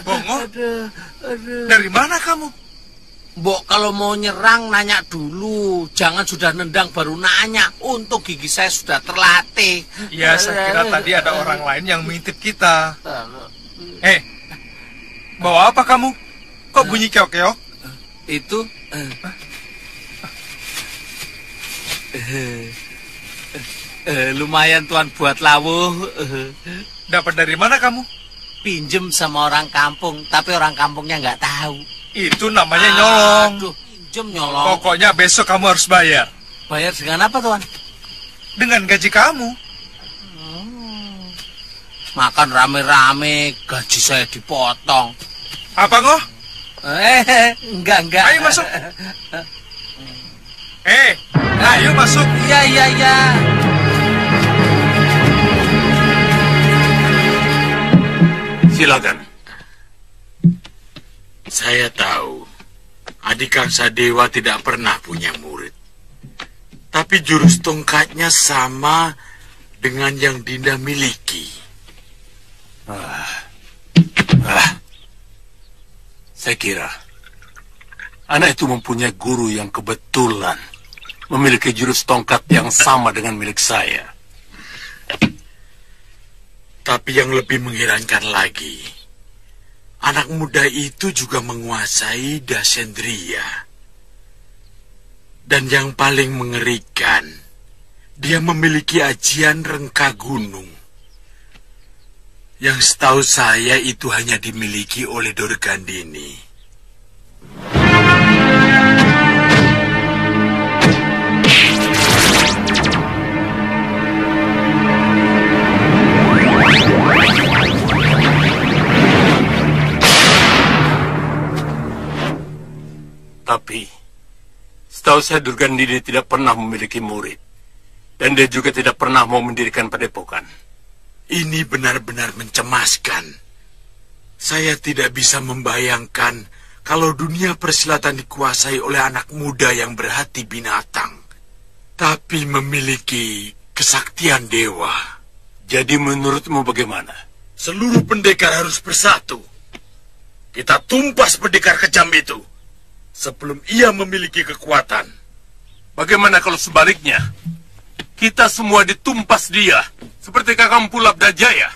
Bongo, dari mana kamu? Mbok kalau mau nyerang nanya dulu, jangan sudah nendang baru nanya. Untuk gigi saya sudah terlatih. Ya, saya kira tadi ada orang lain yang mengintip kita. Bawa apa kamu? Kok bunyi keok-keok? Itu lumayan tuan buat lawuh. Dapat dari mana kamu? Pinjem sama orang kampung, tapi orang kampungnya nggak tahu. Itu namanya nyolong. Aduh, pinjem nyolong. Pokoknya besok kamu harus bayar. Bayar dengan apa, tuan? Dengan gaji kamu. Makan rame-rame, gaji saya dipotong. Apa ngoh? Enggak. Ayo masuk. Ayo masuk. Iya. Silakan. Saya tahu adik Angsa Dewa tidak pernah punya murid. Tapi jurus tongkatnya sama dengan yang Dinda miliki. Saya kira anak itu mempunyai guru yang kebetulan memiliki jurus tongkat yang sama dengan milik saya. Tapi yang lebih mengherankan lagi, anak muda itu juga menguasai Dasendriya. Dan yang paling mengerikan, dia memiliki ajian rengka gunung. Yang setahu saya itu hanya dimiliki oleh Dorgandini. Tapi setahu saya Dorgandini tidak pernah memiliki murid. Dan dia juga tidak pernah mau mendirikan padepokan. Ini benar-benar mencemaskan. Saya tidak bisa membayangkan kalau dunia persilatan dikuasai oleh anak muda yang berhati binatang, tapi memiliki kesaktian dewa. Jadi menurutmu bagaimana? Seluruh pendekar harus bersatu. Kita tumpas pendekar kejam itu sebelum ia memiliki kekuatan. Bagaimana kalau sebaliknya? Kita semua ditumpas dia, seperti Kakang Pulabda Jaya.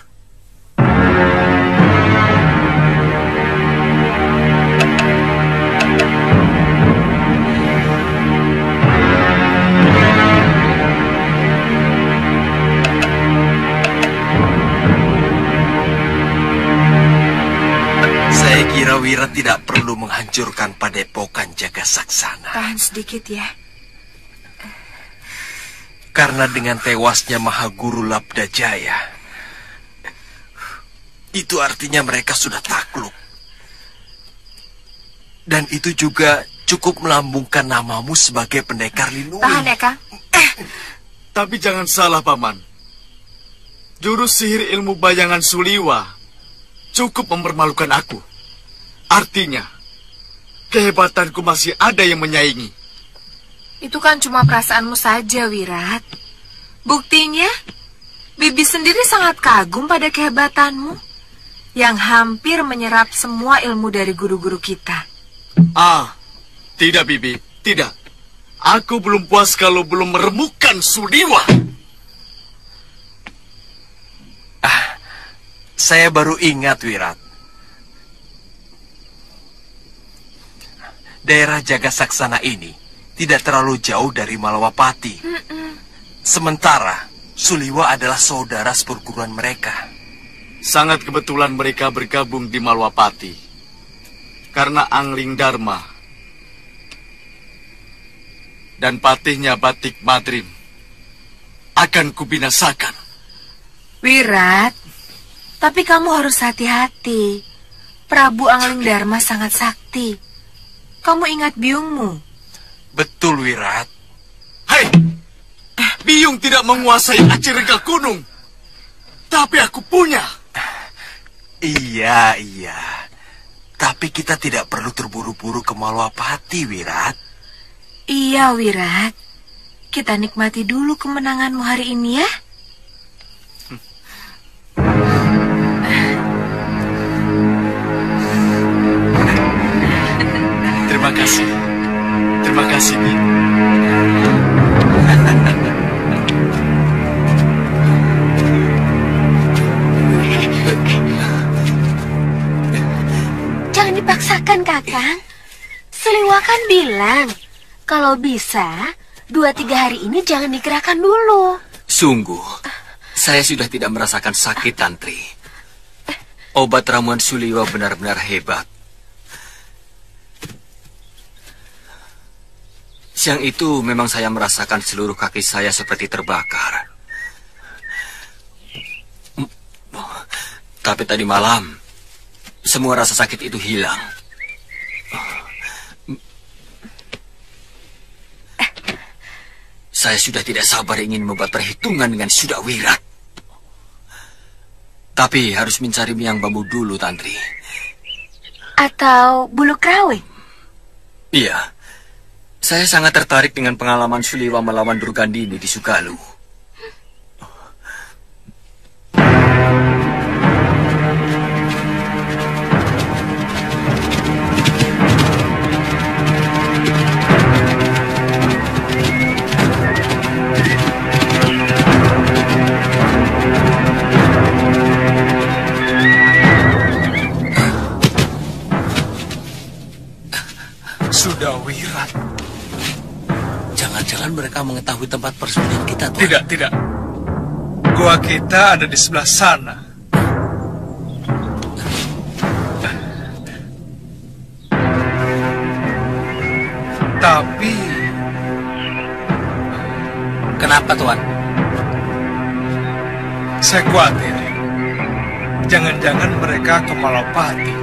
Saya kira Wira tidak perlu menghancurkan padepokan Jagasaksana. Tahan sedikit ya. Karena dengan tewasnya Mahaguru Labda Jaya, itu artinya mereka sudah takluk. Dan itu juga cukup melambungkan namamu sebagai pendekar Linui. Tahan ya, Kang. Tapi jangan salah, Paman. Jurus sihir ilmu bayangan Suliwa cukup mempermalukan aku. Artinya, kehebatanku masih ada yang menyaingi. Itu kan cuma perasaanmu saja, Wirat. Buktinya, Bibi sendiri sangat kagum pada kehebatanmu yang hampir menyerap semua ilmu dari guru-guru kita. Tidak, Bibi, tidak. Aku belum puas kalau belum meremukkan Suliwa. Saya baru ingat, Wirat. Daerah Jagasaksana ini tidak terlalu jauh dari Malawapati. Sementara Suliwa adalah saudara seperguruan mereka. Sangat kebetulan mereka bergabung di Malwapati. Karena Angling Dharma dan patihnya Batik Madrim akan kubinasakan. Wirat, tapi kamu harus hati-hati. Prabu Angling Dharma sangat sakti. Kamu ingat biungmu? Betul, Wirat. Hei! Biung tidak menguasai Aci Regal Gunung. Tapi aku punya. Iya. Tapi kita tidak perlu terburu-buru ke Malwapati, Wirat. Iya, Wirat. Kita nikmati dulu kemenanganmu hari ini ya. Terima kasih. Terima kasih, Bi. Jangan dipaksakan, Kakang. Suliwa kan bilang, kalau bisa, 2-3 hari ini jangan digerakkan dulu. Sungguh, saya sudah tidak merasakan sakit, Tantri. Obat ramuan Suliwa benar-benar hebat. Siang itu memang saya merasakan seluruh kaki saya seperti terbakar. Tapi tadi malam, semua rasa sakit itu hilang. Saya sudah tidak sabar ingin membuat perhitungan dengan Suda Wirat. Tapi harus mencari Miang Bambu dulu, Tantri. Atau bulu krawe? Iya. Saya sangat tertarik dengan pengalaman Suliwa melawan Durgandini di Sugalu. Sudah Wirat. Jangan-jangan mereka mengetahui tempat persembunyian kita, Tuan. Tidak. Gua kita ada di sebelah sana. Tapi... Kenapa, Tuan? Saya khawatir. Jangan-jangan mereka ke Malawapati.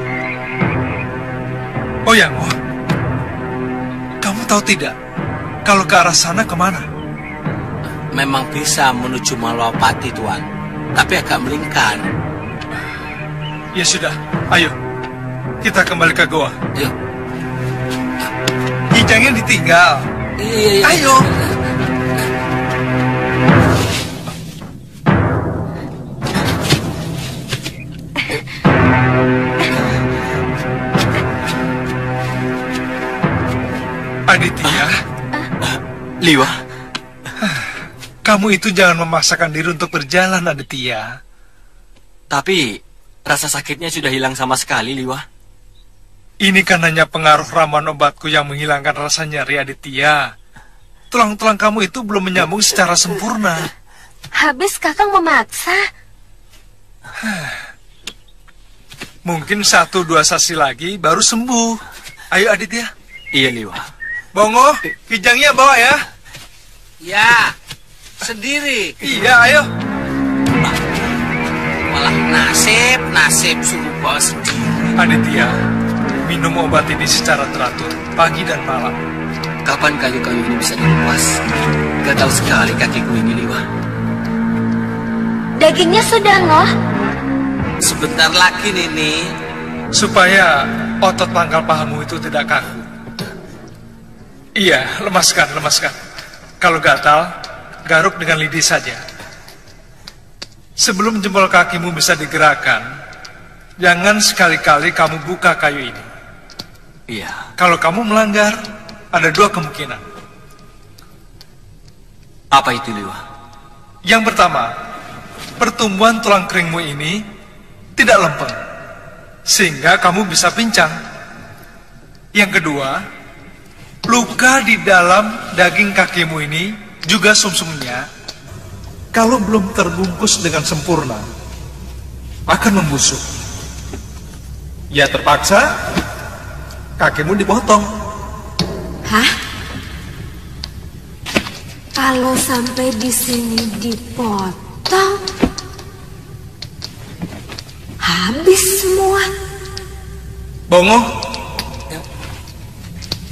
Oh ya, Ngo. Kamu tahu tidak? Kalau ke arah sana kemana? Memang bisa menuju Malawapati, Tuan. Tapi agak melingkar. Ya sudah, ayo. Kita kembali ke goa. Yuk. Kijangnya ditinggal. Iya. Ayo. Aditya. Liwa. Kamu itu jangan memaksakan diri untuk berjalan, Aditya. Tapi rasa sakitnya sudah hilang sama sekali, Liwa. Ini kan hanya pengaruh ramuan obatku yang menghilangkan rasa nyeri, Aditya. Tulang-tulang kamu itu belum menyambung secara sempurna. Habis Kakang memaksa. Mungkin 1-2 sesi lagi baru sembuh. Ayo, Aditya. Iya, Liwa. Bongo, kijangnya bawa ya. Ya, sendiri. Iya, ayo. Malah nasib suruh bawa sendiri. Aditya, minum obat ini secara teratur, pagi dan malam. Kapan kayu-kayu ini bisa dilepas? Gatal sekali kakiku ini, Liwa. Dagingnya sudah, Ngoh. Sebentar lagi, Nini. Supaya otot pangkal pahamu itu tidak kaku. Iya, lemaskan. Kalau gatal, garuk dengan lidi saja. Sebelum jempol kakimu bisa digerakkan, jangan sekali-kali kamu buka kayu ini. Iya. Kalau kamu melanggar, ada 2 kemungkinan. Apa itu, Liwa? Yang pertama, pertumbuhan tulang keringmu ini tidak lempeng, sehingga kamu bisa pincang. Yang kedua, luka di dalam daging kakimu ini, juga sumsumnya, kalau belum terbungkus dengan sempurna, akan membusuk. Ya terpaksa, kakimu dipotong. Hah? Kalau sampai di sini dipotong, habis semua. Bongo,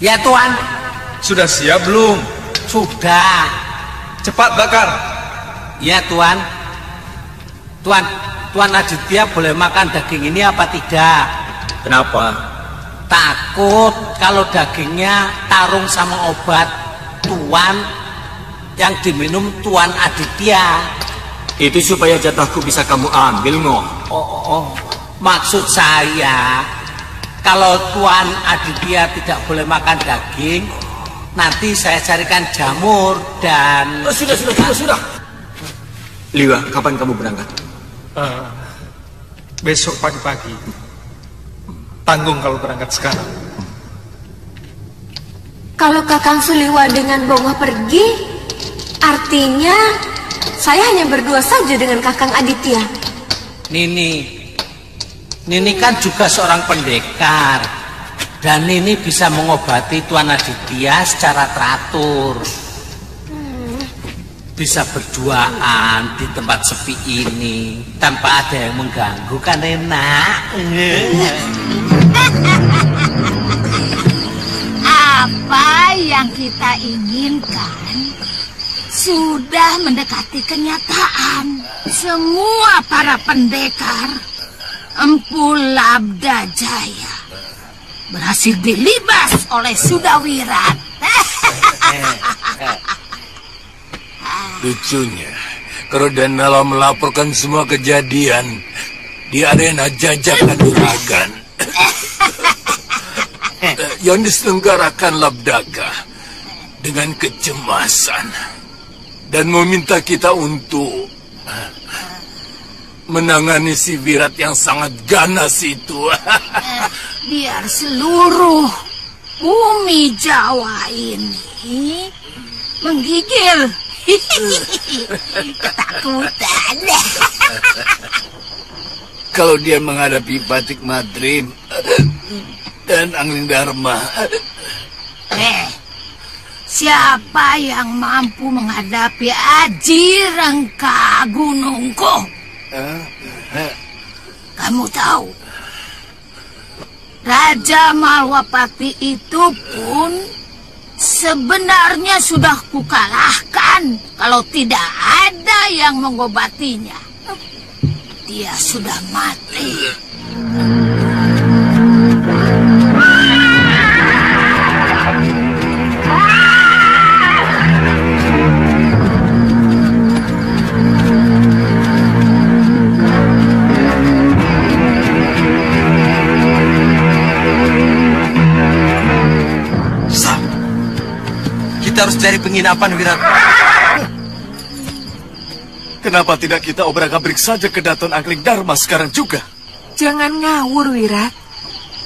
Ya Tuan, sudah siap belum? sudah. Cepat bakar. Ya Tuan. Tuan Aditya boleh makan daging ini apa tidak? Kenapa? Takut kalau dagingnya tarung sama obat Tuan yang diminum Tuan Aditya. Itu supaya jatahku bisa kamu ambil, Ngoh. Maksud saya, kalau Tuan Aditya tidak boleh makan daging, nanti saya carikan jamur dan... Sudah. Liwa, kapan kamu berangkat? Besok pagi-pagi. Tanggung kalau berangkat sekarang. Kalau Kakang Suliwa dengan Bongo pergi, artinya saya hanya berdua saja dengan Kakang Aditya. Nini kan juga seorang pendekar, dan Nini bisa mengobati Tuan Aditya secara teratur. Bisa berduaan di tempat sepi ini tanpa ada yang mengganggu, kan enak. Apa yang kita inginkan sudah mendekati kenyataan. Semua para pendekar Empu Labda Jaya berhasil dilibas oleh Sudawirat. Lucunya, kalau Danala melaporkan semua kejadian di arena Jajak Kanuragan yang diselenggarakan Labdaka dengan kecemasan dan meminta kita untuk menangani si Wirat yang sangat ganas itu. Biar seluruh bumi Jawa ini menggigil ketakutan. Kalau dia menghadapi Batik Madrim dan Angling Dharma, siapa yang mampu menghadapi Aji Rengka Gunungku? Kamu tahu, Raja Malwapati itu pun sebenarnya sudah kukalahkan. Kalau tidak ada yang mengobatinya, dia sudah mati. Kita harus cari penginapan, Wirat. kenapa tidak kita obrak-abrik saja ke Daton Angling Dharma sekarang juga? Jangan ngawur, Wirat.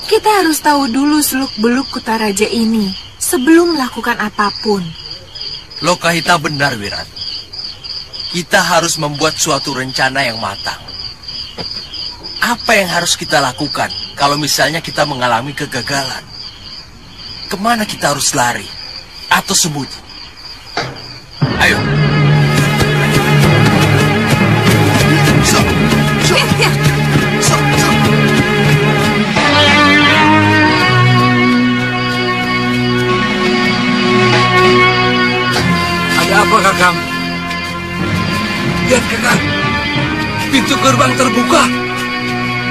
Kita harus tahu dulu seluk-beluk Kutaraja ini sebelum melakukan apapun. Lokahita benar, Wirat. Kita harus membuat suatu rencana yang matang. Apa yang harus kita lakukan kalau misalnya kita mengalami kegagalan? Kemana kita harus lari? Atau sembunyi? Ayo. Ada apa, Kakang? Lihat, Kakang. Pintu gerbang terbuka.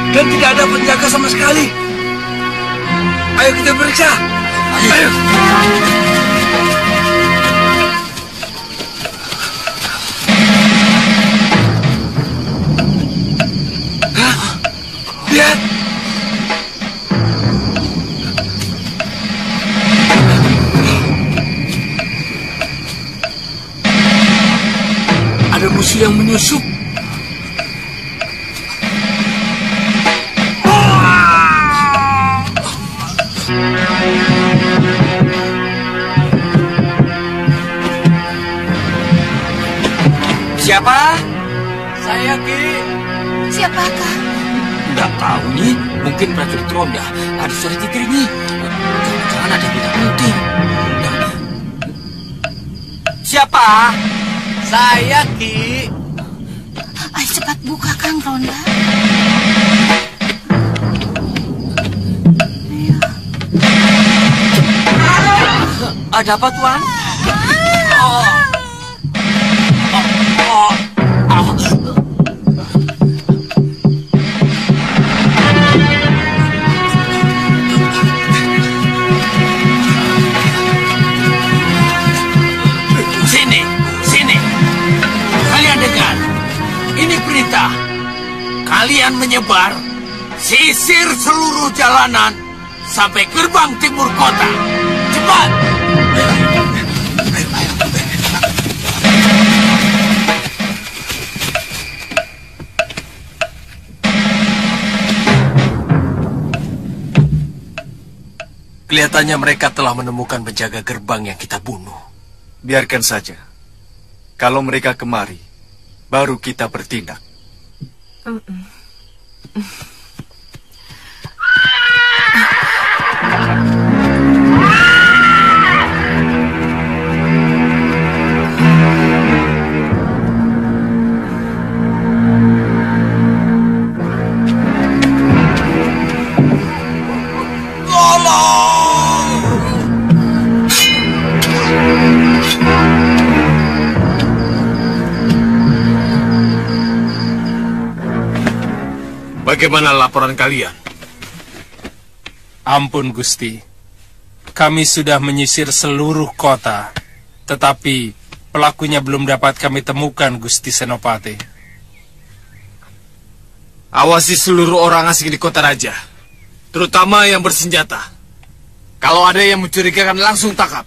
Dan tidak ada penjaga sama sekali. Ayo kita periksa. Ayo. Lihat. Ada musuh yang menyusup. Ki. Siapakah? Nggak tahu nih, mungkin prajurit ronda. Ada suara titir nih. Jangan-jangan ada bidang penting. Siapa? Saya, Ki. Ayo cepat buka, Kang Ronda. Ada apa, Tuan? Sini. Kalian dengar. Ini perintah. Kalian menyebar, sisir seluruh jalanan sampai gerbang timur kota. Cepat! Kelihatannya mereka telah menemukan penjaga gerbang yang kita bunuh. Biarkan saja. Kalau mereka kemari, baru kita bertindak. Bagaimana laporan kalian? Ampun, Gusti. Kami sudah menyisir seluruh kota, tetapi pelakunya belum dapat kami temukan, Gusti Senopati. Awasi seluruh orang asing di kota raja, terutama yang bersenjata. Kalau ada yang mencurigakan, langsung tangkap.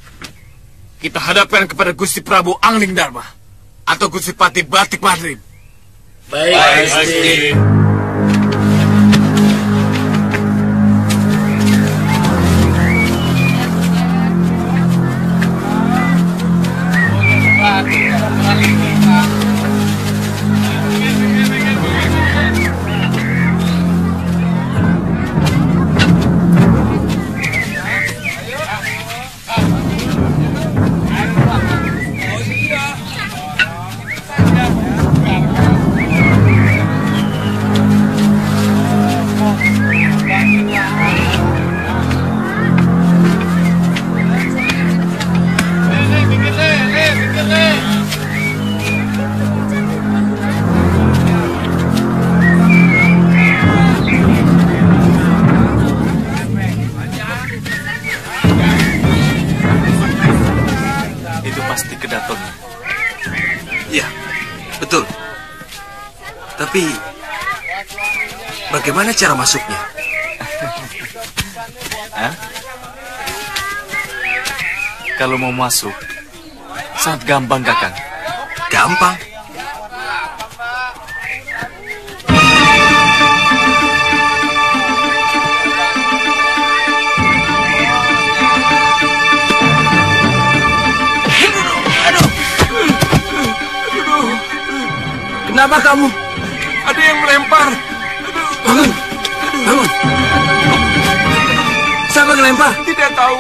Kita hadapkan kepada Gusti Prabu Angling Dharma atau Gusti Pati Batik Madrim. Baik, Gusti. Tapi, bagaimana cara masuknya? Kalau mau masuk, sangat gampang, Kakang. Gampang? Kenapa kamu? Ada yang melempar. Bangun. Siapa yang melempar? Tidak tahu.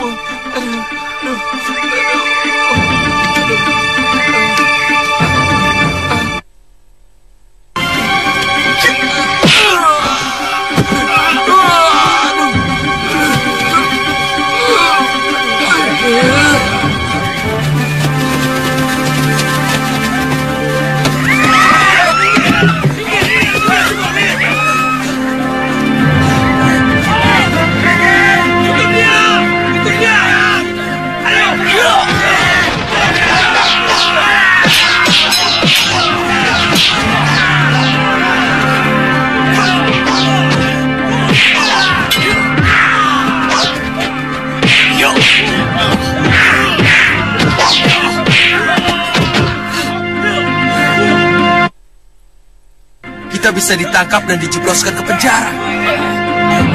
Kita bisa ditangkap dan dijebloskan ke penjara.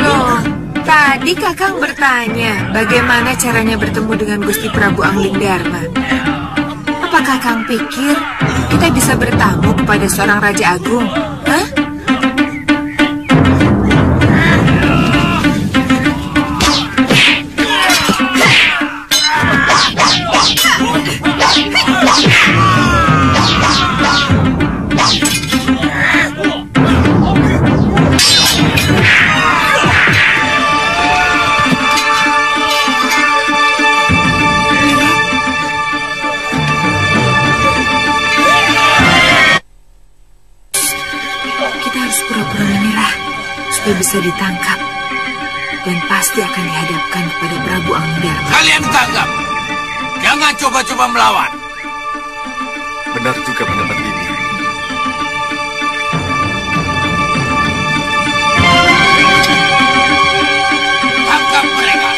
Loh, tadi Kakang bertanya bagaimana caranya bertemu dengan Gusti Prabu Angling Dharma. Apa Kakang pikir kita bisa bertamu kepada seorang Raja Agung? Hah? Bisa ditangkap dan pasti akan dihadapkan kepada Prabu Anggdarma. Kalian tangkap, jangan coba-coba melawan. Benar juga pendapat Bibi. Tangkap mereka.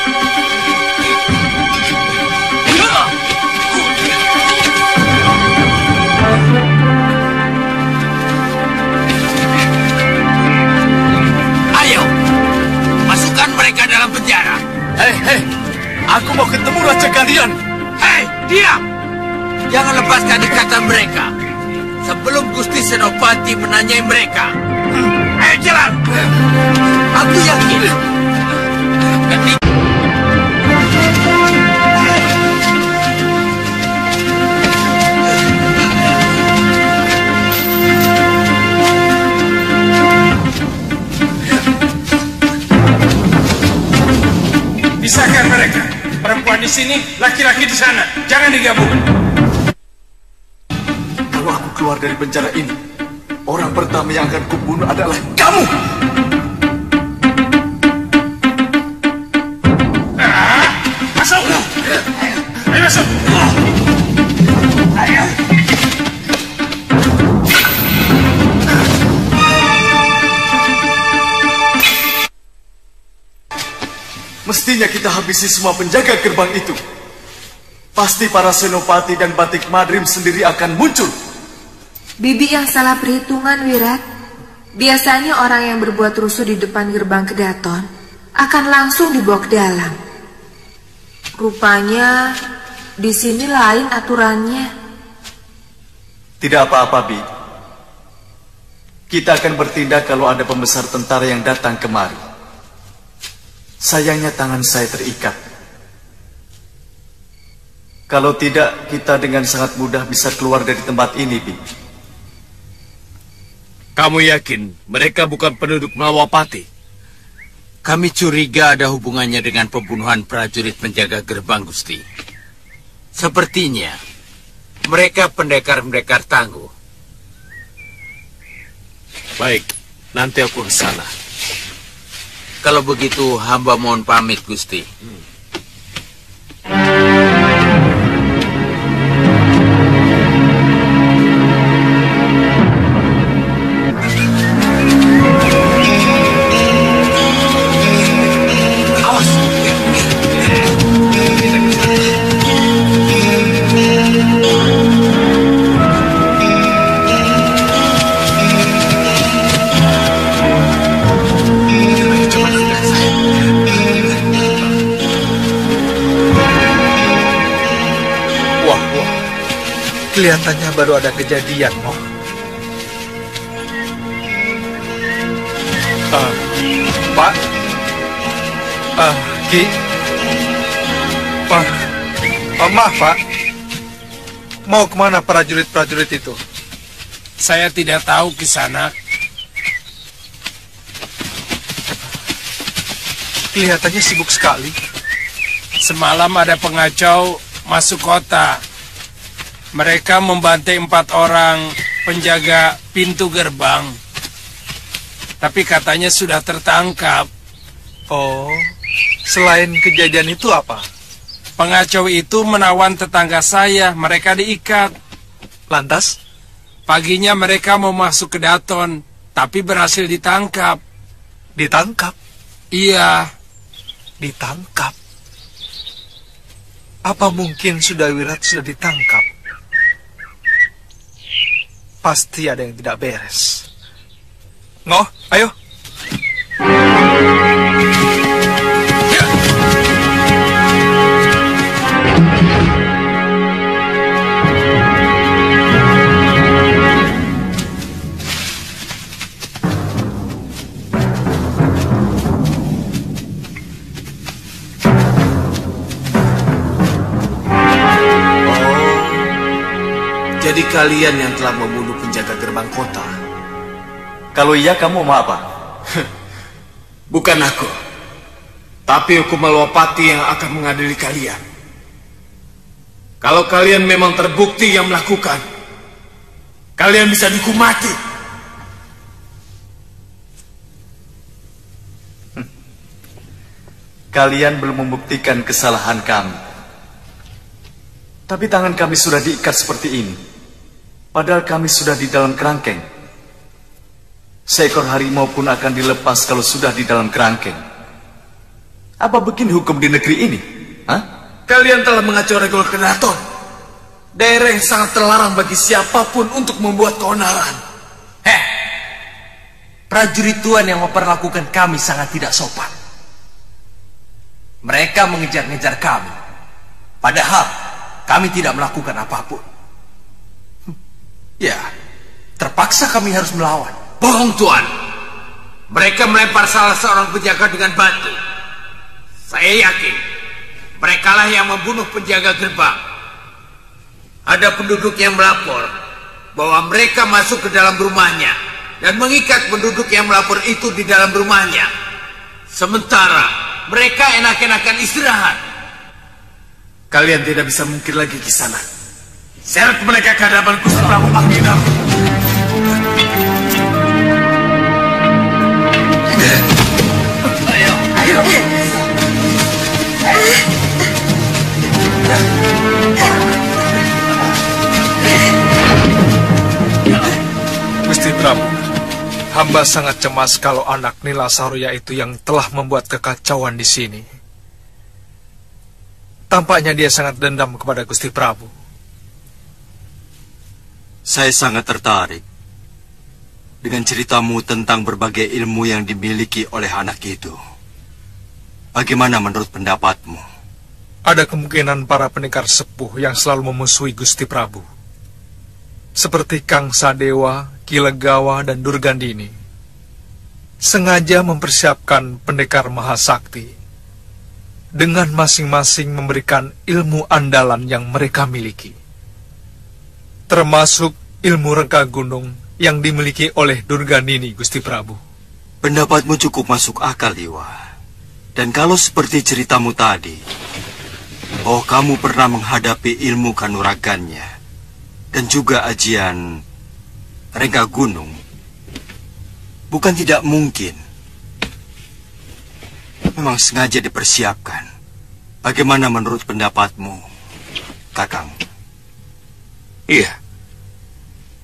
Mereka dalam penjara. Hei, aku mau ketemu raja kalian. Hei, diam! Jangan lepaskan ikatan mereka sebelum Gusti Senopati menanyai mereka. Ayo jalan. Aku yakin ketika pisahkan mereka. Perempuan di sini, laki-laki di sana. Jangan digabung. Kalau aku keluar dari penjara ini, orang pertama yang akan kubunuh adalah kamu. Masuk. Ayo masuk. Ayo. Mestinya kita habisi semua penjaga gerbang itu. Pasti para senopati dan batik madrim sendiri akan muncul. Bibi yang salah perhitungan, Wirat. Biasanya orang yang berbuat rusuh di depan gerbang Kedaton akan langsung dibawa ke dalam. Rupanya di sini lain aturannya. Tidak apa-apa, Bi. Kita akan bertindak kalau ada pembesar tentara yang datang kemari. Sayangnya tangan saya terikat. Kalau tidak, kita dengan sangat mudah bisa keluar dari tempat ini, Bi. Kamu yakin mereka bukan penduduk Malawapati? Kami curiga ada hubungannya dengan pembunuhan prajurit penjaga gerbang, Gusti. Sepertinya mereka pendekar-pendekar tangguh. Baik, nanti aku ke sana. Kalau begitu, hamba mohon pamit, Gusti. Kelihatannya baru ada kejadian, Mo. Pak? Ki? Pak? Maaf, Pak. Mau kemana prajurit-prajurit itu? Saya tidak tahu, Kisanak. Kelihatannya sibuk sekali. Semalam ada pengacau masuk kota. Mereka membantai 4 orang penjaga pintu gerbang. Tapi katanya sudah tertangkap. Oh, selain kejadian itu apa? Pengacau itu menawan tetangga saya, mereka diikat. Lantas? Paginya mereka mau masuk ke Daton, tapi berhasil ditangkap. Ditangkap? Iya. Ditangkap? Apa mungkin Sudawirat sudah ditangkap? Pasti ada yang tidak beres. Ngoh, ayo. jadi kalian yang telah membunuh penjaga gerbang kota? Kalau iya, kamu mau apa? Bukan aku, tapi hukum Malwapati yang akan mengadili kalian. Kalau kalian memang terbukti yang melakukan, kalian bisa dihukum mati. Kalian belum membuktikan kesalahan kami. Tapi tangan kami sudah diikat seperti ini. Padahal kami sudah di dalam kerangkeng. Seekor harimau pun akan dilepas kalau sudah di dalam kerangkeng. Apa begini hukum di negeri ini? Hah? Kalian telah mengacau regul kedaton. Daerah yang sangat terlarang bagi siapapun untuk membuat keonaran. Prajurit Tuan yang memperlakukan kami sangat tidak sopan. Mereka mengejar-ngejar kami. Padahal kami tidak melakukan apapun. Ya, terpaksa kami harus melawan. Bohong, Tuan. Mereka melempar salah seorang penjaga dengan batu. Saya yakin merekalah yang membunuh penjaga gerbang. Ada penduduk yang melapor bahwa mereka masuk ke dalam rumahnya dan mengikat penduduk yang melapor itu di dalam rumahnya. Sementara mereka enak-enakan istirahat. Kalian tidak bisa mungkin lagi ke sana. Seret mereka ke hadapan Gusti Prabu Angindarma. Ayo. Gusti Prabu, hamba sangat cemas kalau anak Nila Saruya itu yang telah membuat kekacauan di sini. Tampaknya dia sangat dendam kepada Gusti Prabu. Saya sangat tertarik dengan ceritamu tentang berbagai ilmu yang dimiliki oleh anak itu. Bagaimana menurut pendapatmu? Ada kemungkinan para pendekar sepuh yang selalu memusuhi Gusti Prabu, seperti Kang Sadewa, Ki Legawa, dan Durgandini, sengaja mempersiapkan pendekar mahasakti dengan masing-masing memberikan ilmu andalan yang mereka miliki, termasuk ilmu rengka gunung yang dimiliki oleh Durgandini, Gusti Prabu. Pendapatmu cukup masuk akal, Iwa. Dan kalau seperti ceritamu tadi, bahwa kamu pernah menghadapi ilmu kanuragannya dan juga ajian rengka gunung, bukan tidak mungkin. Memang sengaja dipersiapkan. Bagaimana menurut pendapatmu, Kakang? Iya.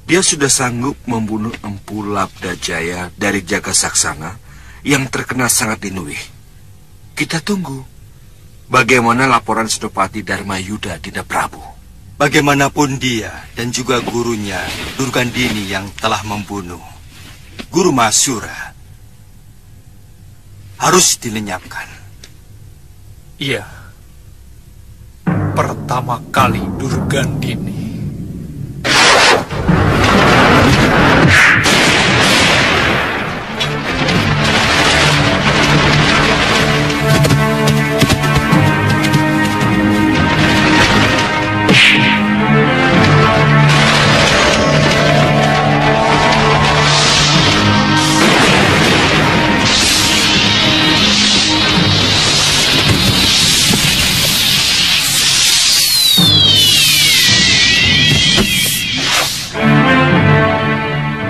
Dia sudah sanggup membunuh Empu Labdajaya dari Jaga Saksana yang terkenal sangat dinuih. Kita tunggu bagaimana laporan Senopati Dharma Yuda Dinda Prabu. Bagaimanapun dia dan juga gurunya Durgandini yang telah membunuh Guru Masura harus dilenyapkan. Iya. Pertama kali Durgandini.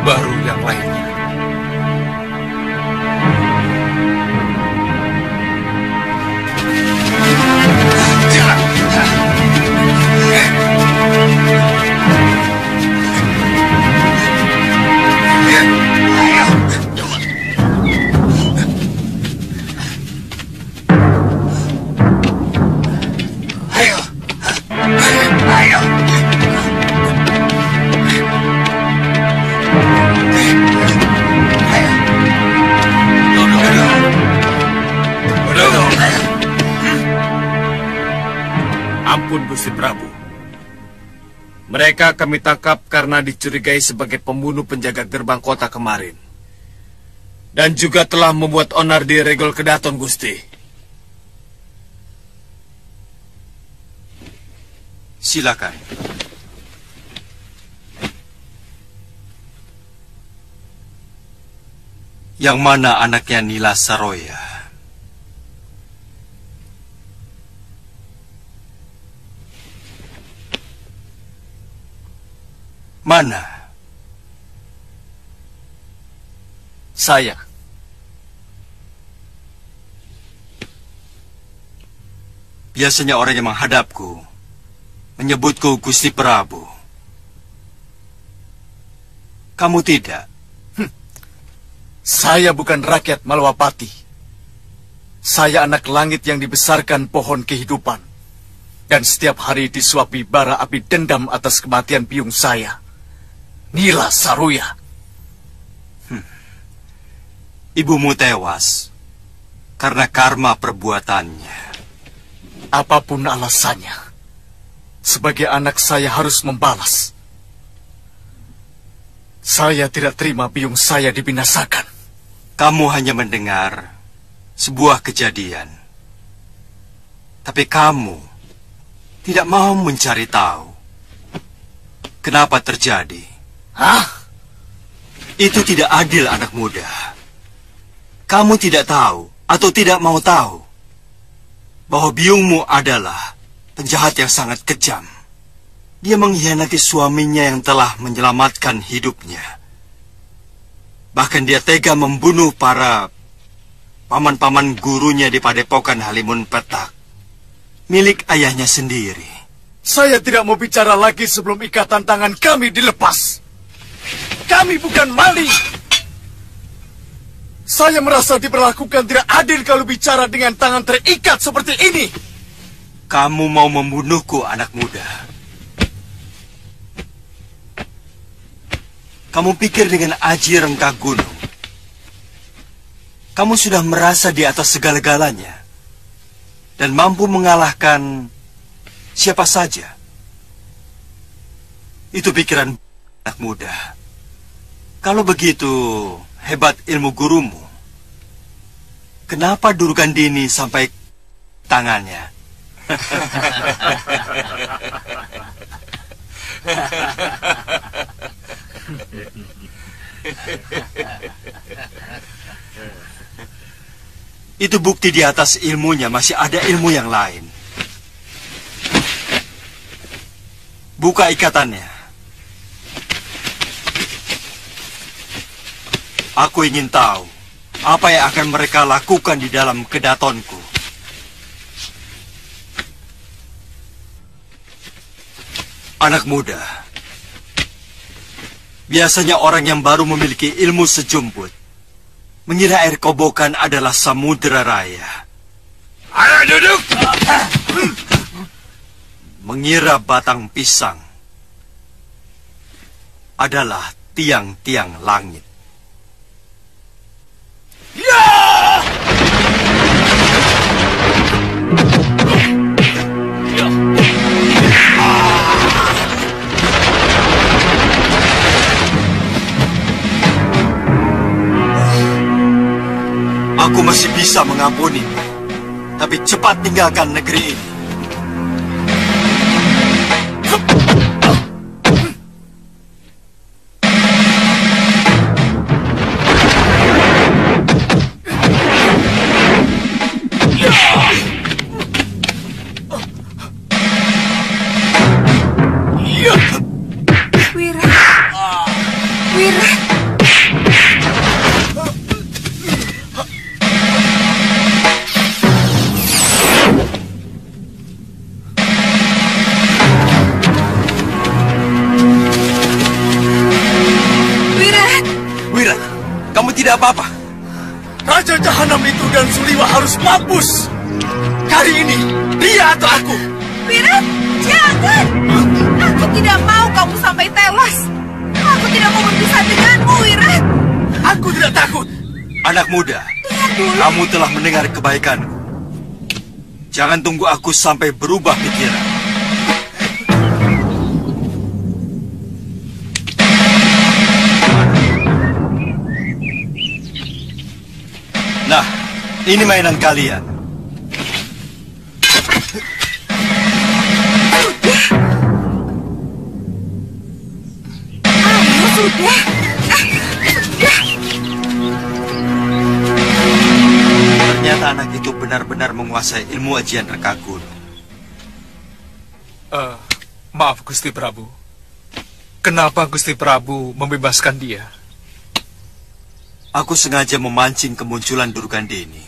Baru yang lainnya. Ampun, Gusti Prabu. Mereka kami tangkap karena dicurigai sebagai pembunuh penjaga gerbang kota kemarin. Dan juga telah membuat onar di regol kedaton, Gusti. Silakan. Yang mana anaknya Nila Saroya? Mana? Saya. Biasanya orang yang menghadapku menyebutku Gusti Prabu. Kamu tidak? Saya bukan rakyat Malwapati. Saya anak langit yang dibesarkan pohon kehidupan. Dan setiap hari disuapi bara api dendam atas kematian biung saya, Nila Saroya. Ibumu tewas karena karma perbuatannya. Apapun alasannya, sebagai anak saya harus membalas. Saya tidak terima biung saya dibinasakan. Kamu hanya mendengar sebuah kejadian. Tapi kamu tidak mau mencari tahu kenapa terjadi. Hah? Itu tidak adil, anak muda. Kamu tidak tahu atau tidak mau tahu bahwa biungmu adalah penjahat yang sangat kejam. Dia mengkhianati suaminya yang telah menyelamatkan hidupnya. Bahkan dia tega membunuh para paman-paman gurunya di Padepokan Halimun Petak, milik ayahnya sendiri. Saya tidak mau bicara lagi sebelum ikatan tangan kami dilepas. Kami bukan maling. Saya merasa diperlakukan tidak adil kalau bicara dengan tangan terikat seperti ini. Kamu mau membunuhku, anak muda? Kamu pikir dengan aji rengkah gunung, kamu sudah merasa di atas segala-galanya dan mampu mengalahkan siapa saja? Itu pikiran anak muda. Kalau begitu hebat ilmu gurumu, kenapa Durgandini sampai tangannya? Itu bukti di atas ilmunya masih ada ilmu yang lain. Buka ikatannya. Aku ingin tahu apa yang akan mereka lakukan di dalam kedatonku. Anak muda, biasanya orang yang baru memiliki ilmu sejumput mengira air kobokan adalah samudera raya. Ayo duduk! Mengira batang pisang adalah tiang-tiang langit. Ya! Aku masih bisa mengampunimu, tapi cepat tinggalkan negeri ini. Tidak apa-apa. Raja Jahanam itu dan Suliwa harus mampus. Kali ini dia atau aku. Wirat, jangan. Aku tidak mau kamu sampai tewas. Aku tidak mau berpisah denganmu, Wirat. Aku tidak takut. Anak muda, kamu telah mendengar kebaikanku. Jangan tunggu aku sampai berubah pikiran. Nah, ini mainan kalian. Ayo, sudah. benar-benar menguasai ilmu ajian reka gunung. Maaf Gusti Prabu. Kenapa Gusti Prabu membebaskan dia? Aku sengaja memancing kemunculan Durgandini.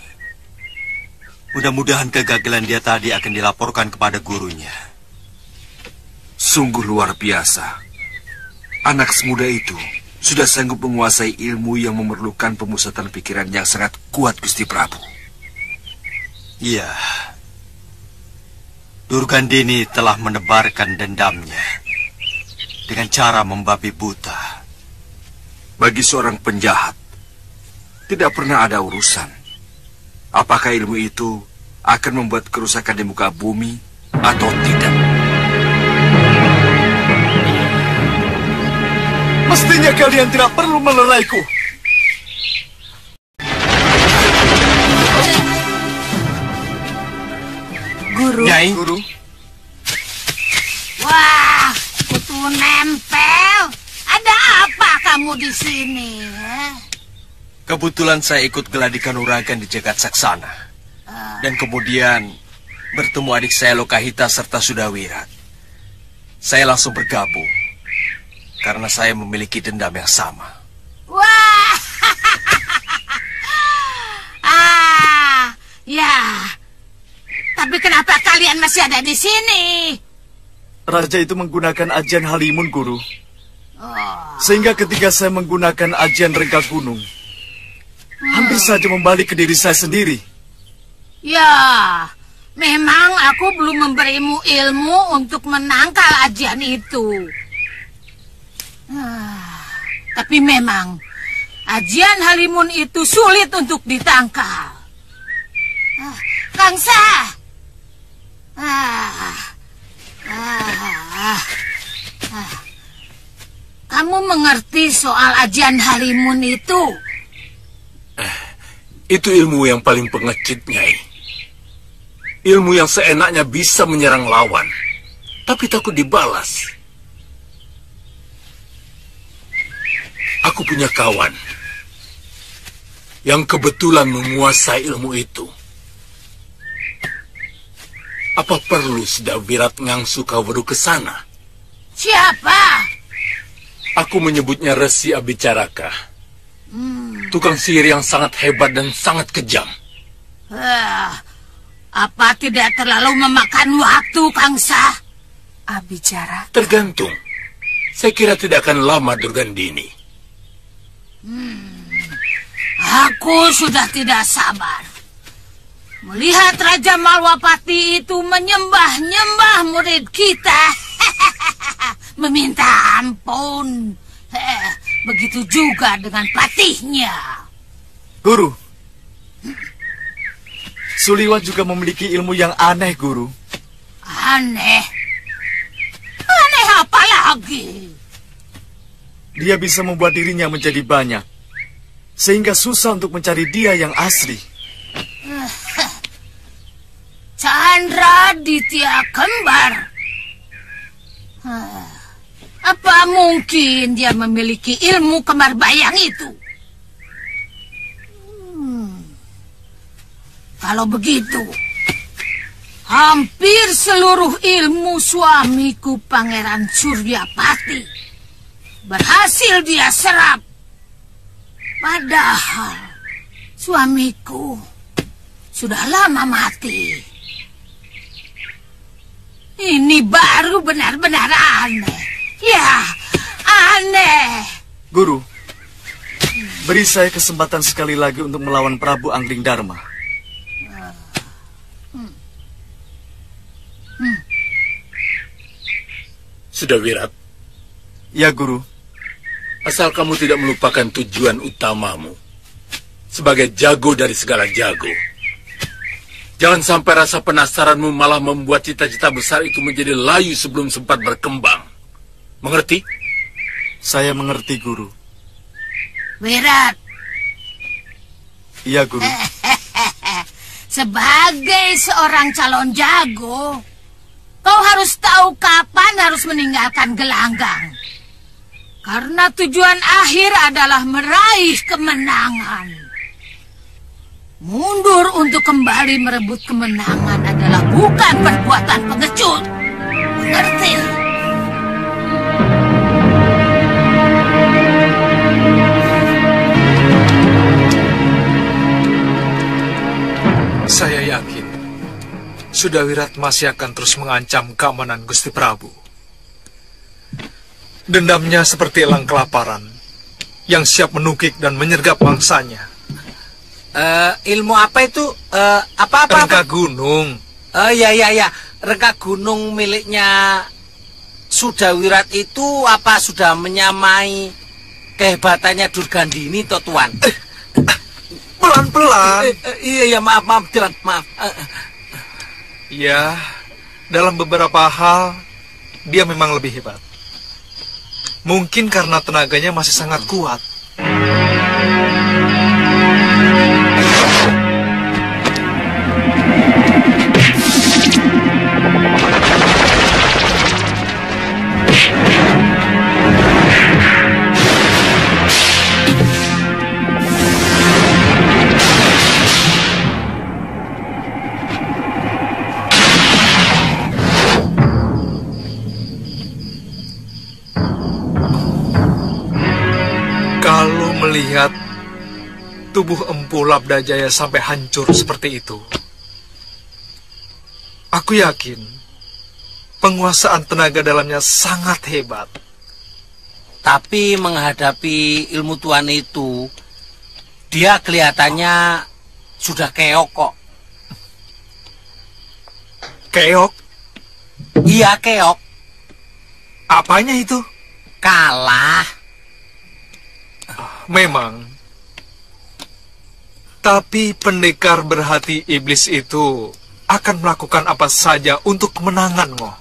Mudah-mudahan kegagalan dia tadi akan dilaporkan kepada gurunya. Sungguh luar biasa. Anak semuda itu sudah sanggup menguasai ilmu yang memerlukan pemusatan pikiran yang sangat kuat, Gusti Prabu. Iya. Durgandini telah menebarkan dendamnya dengan cara membabi buta. Bagi seorang penjahat, tidak pernah ada urusan apakah ilmu itu akan membuat kerusakan di muka bumi atau tidak. Mestinya kalian tidak perlu meleraiku. Guru. Nyai. Guru. Wah, kutu nempel. Ada apa kamu di sini? Kebetulan saya ikut geladi kanuragan di Jagat Saksana. Dan kemudian bertemu adik saya Lokahita serta Sudawirat. Saya langsung bergabung. Karena saya memiliki dendam yang sama. Wah. Ya. Tapi kenapa kalian masih ada di sini? Raja itu menggunakan ajian Halimun, Guru. Sehingga ketika saya menggunakan ajian reka gunung, hampir saja membalik ke diri saya sendiri. Ya, memang aku belum memberimu ilmu untuk menangkal ajian itu. Tapi memang ajian Halimun itu sulit untuk ditangkal. Kangsa, kamu mengerti soal ajian Halimun itu? Itu ilmu yang paling pengecut, Nyai. Ilmu yang seenaknya bisa menyerang lawan, tapi takut dibalas. Aku punya kawan yang kebetulan menguasai ilmu itu. Apa perlu Sudawirat ngangsu Kaweru ke sana? Siapa? Aku menyebutnya Resi Abicaraka. Tukang sihir yang sangat hebat dan sangat kejam. Apa tidak terlalu memakan waktu, Kangsa? Abicaraka? Tergantung. Saya kira tidak akan lama, Durgandini. Aku sudah tidak sabar melihat Raja Malwapati itu menyembah-nyembah murid kita. Meminta ampun. Begitu juga dengan patihnya. Guru, Suliwa juga memiliki ilmu yang aneh, Guru. Aneh? Aneh apa lagi? Dia bisa membuat dirinya menjadi banyak, sehingga susah untuk mencari dia yang asli. Chandra Ditya Kembar. Apa mungkin dia memiliki ilmu kembar bayang itu? Kalau begitu, hampir seluruh ilmu suamiku Pangeran Suryapati berhasil dia serap. Padahal suamiku sudah lama mati. Ini baru benar-benar aneh. Ya, aneh. Guru, beri saya kesempatan sekali lagi untuk melawan Prabu Angling Dharma. Sudawirat. Ya, Guru. Asal kamu tidak melupakan tujuan utamamu sebagai jago dari segala jago. Jangan sampai rasa penasaranmu malah membuat cita-cita besar itu menjadi layu sebelum sempat berkembang. Mengerti? Saya mengerti, Guru. Wirat. Iya, Guru. Sebagai seorang calon jago, kau harus tahu kapan harus meninggalkan gelanggang. Karena tujuan akhir adalah meraih kemenangan. Mundur untuk kembali merebut kemenangan adalah bukan perbuatan pengecut. Mengerti? Saya yakin Sudawirat masih akan terus mengancam keamanan Gusti Prabu. Dendamnya seperti elang kelaparan yang siap menukik dan menyergap mangsanya. Ilmu apa itu? Apa-apa? Rengka gunung. Ya. Rengka gunung miliknya Sudawirat itu apa sudah menyamai kehebatannya Durgandini, toh Tuan? Pelan-pelan. Iya, maaf, Tuan, maaf. Ya, dalam beberapa hal dia memang lebih hebat. Mungkin karena tenaganya masih sangat kuat. Kalau melihat tubuh Empu Labdajaya sampai hancur seperti itu, aku yakin penguasaan tenaga dalamnya sangat hebat. Tapi menghadapi ilmu Tuan itu, dia kelihatannya sudah keok kok. Keok? Iya, keok. Apanya itu? Kalah. Memang. Tapi pendekar berhati iblis itu akan melakukan apa saja untuk kemenangan, Ngoh.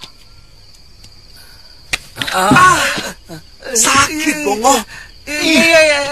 Sakit, Bongo. Iya.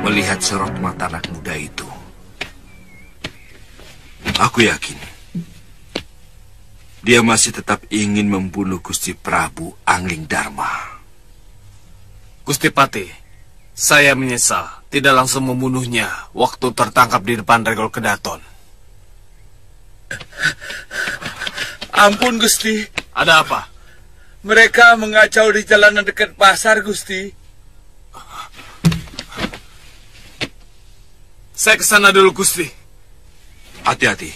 Melihat sorot mata anak muda itu, aku yakin dia masih tetap ingin membunuh Gusti Prabu Angling Darma. Gusti Pati, saya menyesal tidak langsung membunuhnya waktu tertangkap di depan Regol Kedaton. Ampun, Gusti. Ada apa? Mereka mengacau di jalanan dekat pasar, Gusti. Saya ke sana dulu, Gusti. Hati-hati.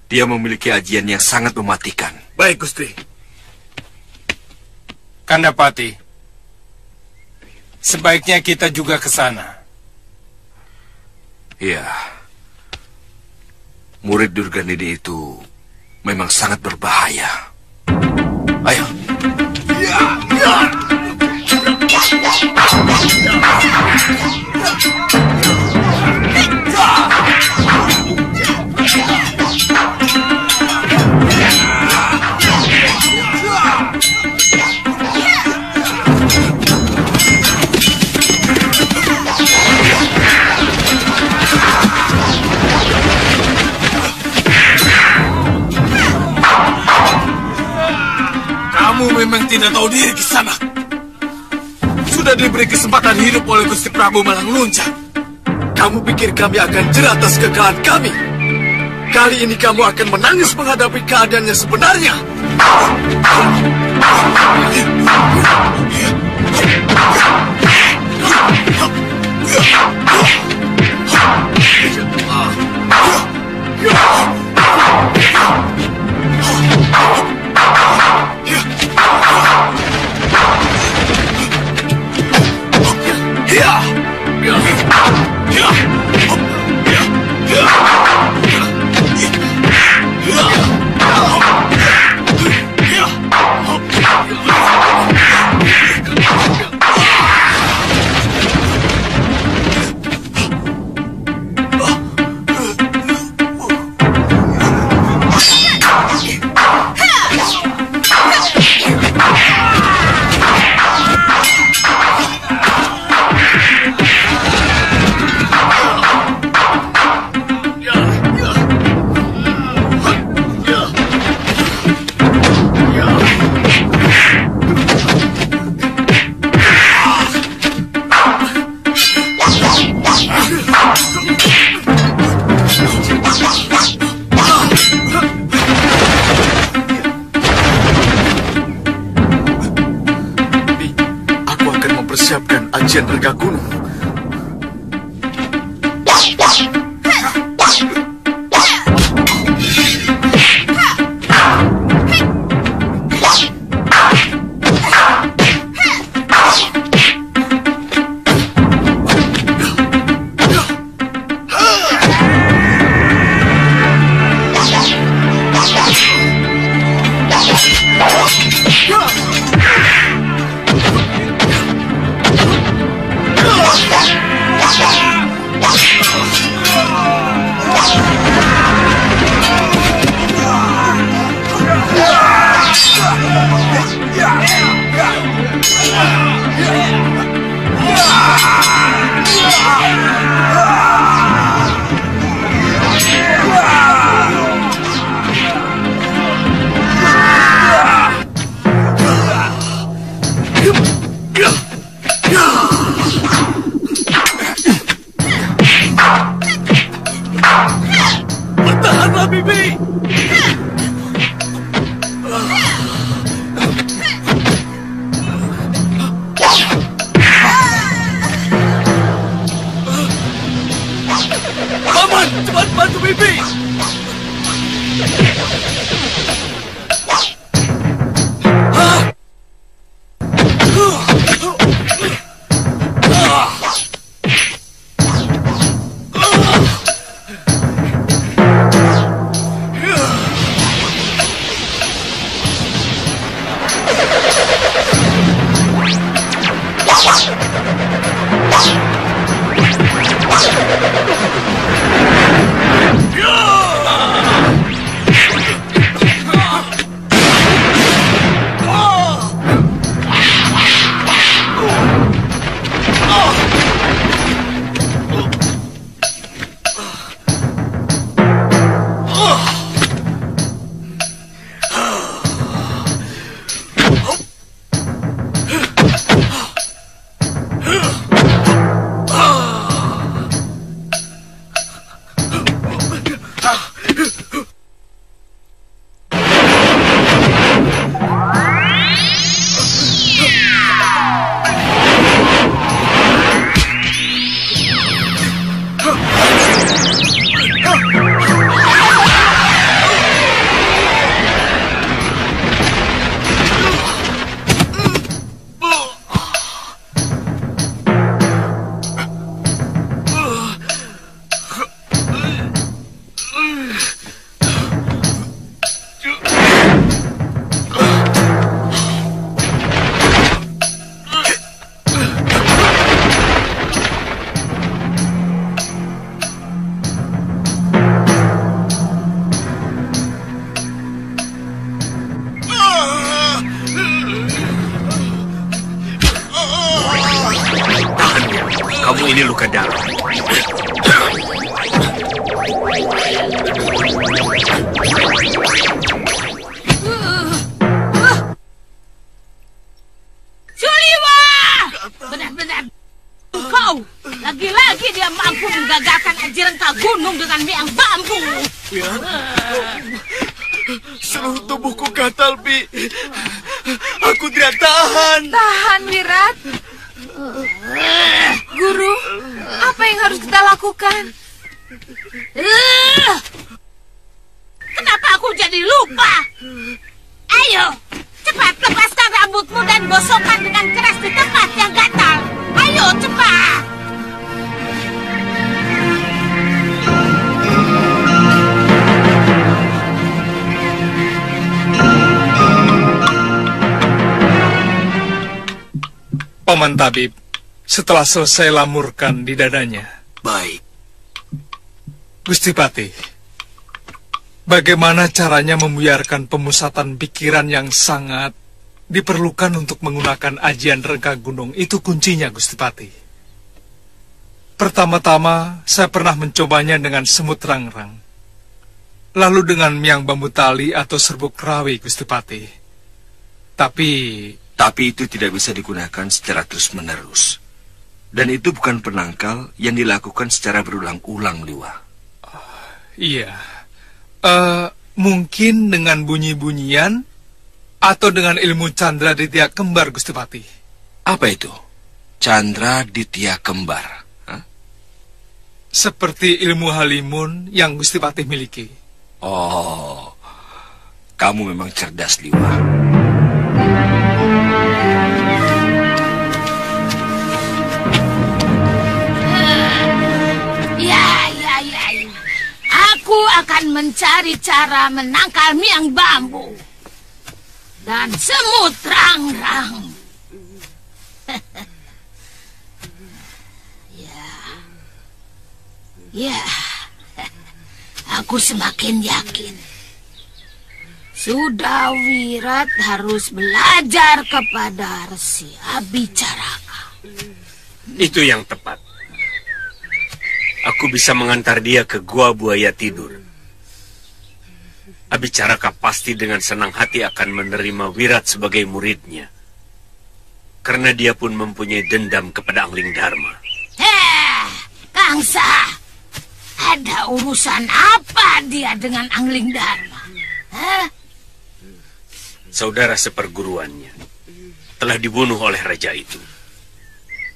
Dia memiliki ajian yang sangat mematikan. Baik, Gusti. Kandapati, sebaiknya kita juga ke sana. Iya. Murid Durgandini itu memang sangat berbahaya. Ayo. Kamu memang tidak tahu diri ke sana. Sudah diberi kesempatan hidup oleh Gusti Prabu Malang Luncang. Kamu pikir kami akan jerah atas kekalahan kami? Kali ini kamu akan menangis menghadapi keadaannya sebenarnya. ajian rengga gunung. Bertahanlah, Bibi! Paman, cepat bantu Bibi! Kamu ini luka dalam. Suliwa! Benar-benar kau lagi-lagi dia mampu menggagalkan ajaran Kak Gunung dengan miang bambu. Ya. Seluruh tubuhku gatal, Bi. Aku tidak tahan. Tahan, Wirat. Guru, apa yang harus kita lakukan? Kenapa aku jadi lupa? Ayo, cepat lepaskan rambutmu dan gosokkan dengan keras di tempat yang gatal. Ayo, cepat. Paman Tabib, setelah selesai lamurkan di dadanya. Baik. Gusti Patih, bagaimana caranya membuyarkan pemusatan pikiran yang sangat diperlukan untuk menggunakan ajian rengga gunung? Itu kuncinya, Gusti Patih. Pertama-tama, saya pernah mencobanya dengan semut rangrang. Lalu dengan miang bambu tali atau serbuk rawi, Gusti Patih. Tapi itu tidak bisa digunakan secara terus-menerus. Dan itu bukan penangkal yang dilakukan secara berulang-ulang, Liwa. Iya. Mungkin dengan bunyi-bunyian atau dengan ilmu candra di tiak kembar, Gusti Patih. Apa itu? Chandra Ditya Kembar. Seperti ilmu halimun yang Gusti Patih miliki. Oh, kamu memang cerdas, Liwa. Ya. Aku akan mencari cara menangkal Miang Bambu. Dan semut Rangrang. Ya, aku semakin yakin. Sudah Wirat harus belajar kepada Resi Abicaraka. Itu yang tepat. Aku bisa mengantar dia ke Gua Buaya Tidur. Abicaraka pasti dengan senang hati akan menerima Wirat sebagai muridnya. Karena dia pun mempunyai dendam kepada Angling Dharma. Kangsa, ada urusan apa dia dengan Angling Dharma? Saudara seperguruannya telah dibunuh oleh raja itu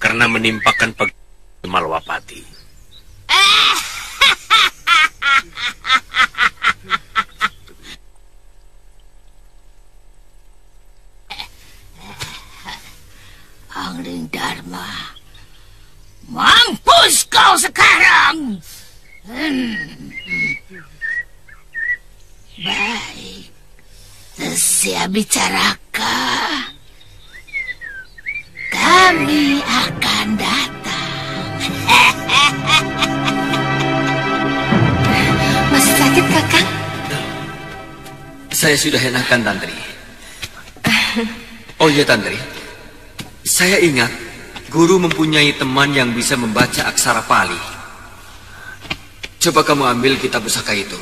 karena menimpakan Malwapati. Angling Dharma, mampus kau sekarang. Baik, Resi Abicaraka, kami akan datang. Masih sakit, Kakang? Saya sudah enakan, Tantri. Oh iya, Tantri. Saya ingat, guru mempunyai teman yang bisa membaca aksara Pali. Coba kamu ambil kitab pusaka itu.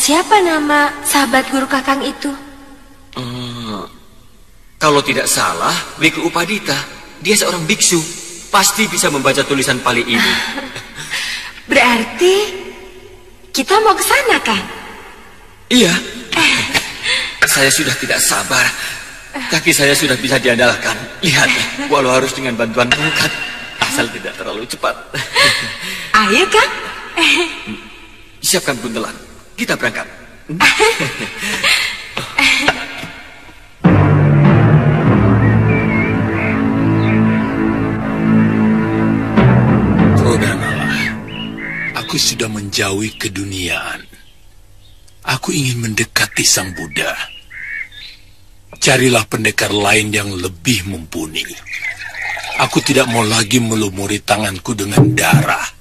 Siapa nama sahabat guru Kakang itu? Kalau tidak salah, Biku Upadita. Dia seorang biksu. Pasti bisa membaca tulisan Pali ini. Berarti kita mau ke sana, Kang? Iya. Saya sudah tidak sabar. Kaki saya sudah bisa diandalkan. Lihat, walau harus dengan bantuan tongkat. Asal tidak terlalu cepat. Ayo, Kang. Siapkan buntelan. Kita berangkat. Rodanala, aku sudah menjauhi keduniaan. Aku ingin mendekati Sang Buddha. Carilah pendekar lain yang lebih mumpuni. Aku tidak mau lagi melumuri tanganku dengan darah.